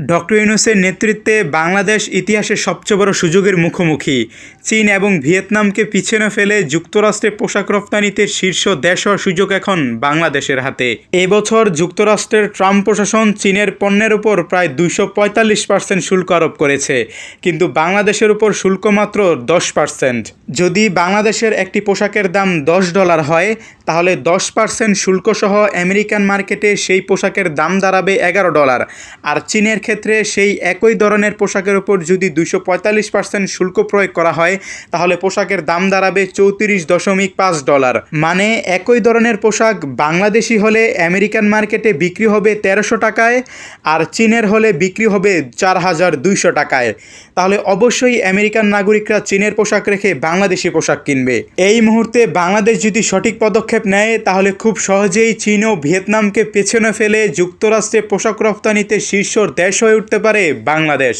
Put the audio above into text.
Doctor ইউনূসের নেতৃত্বে বাংলাদেশ ইতিহাসের সবচেয়ে বড় সুযোগের মুখোমুখি। চীন এবং ভিয়েতনামকে পিছনে ফেলে যুক্তরাষ্ট্রে পোশাক রপ্তানিতে শীর্ষ দেশ হওয়ার সুযোগ এখন বাংলাদেশের হাতে। এবছর যুক্তরাষ্ট্রের ট্রাম্প প্রশাসন চীনের পণ্যের উপর প্রায় 245% শুল্ক আরোপ করেছে, কিন্তু বাংলাদেশের উপর শুল্ক মাত্র 10%। যদি বাংলাদেশের একটি পোশাকের দাম $10 হয়, তাহলে 10% শুল্কসহ আমেরিকান মার্কেটে সেই পোশাকের দাম দাঁড়াবে $11। আর চীনের ক্ষেত্রে সেই একই ধরনের পোশাকের উপর যদি 245% শুল্ক প্রয়োগ করা হয়, তাহলে পোশাকের দাম দাঁড়াবে $34.5। মানে একই ধরনের পোশাক বাংলাদেশি হলে আমেরিকান মার্কেটে বিক্রি হবে 1300 টাকায়, আর চীনের হলে বিক্রি হবে 4200 টাকায়। তাহলে অবশ্যই আমেরিকান নাগরিকরা চীনের পোশাক রেখে বাংলাদেশি পোশাক কিনবে। এই মুহূর্তে বাংলাদেশ যদি সঠিক পদক্ষেপ নেয়, তাহলে খুব সহজেই চীন ও ভিয়েতনামকে পেছনে ফেলে যুক্তরাষ্ট্রে পোশাক রপ্তানিতে শীর্ষ দেশ হয়ে উঠতে পারে বাংলাদেশ।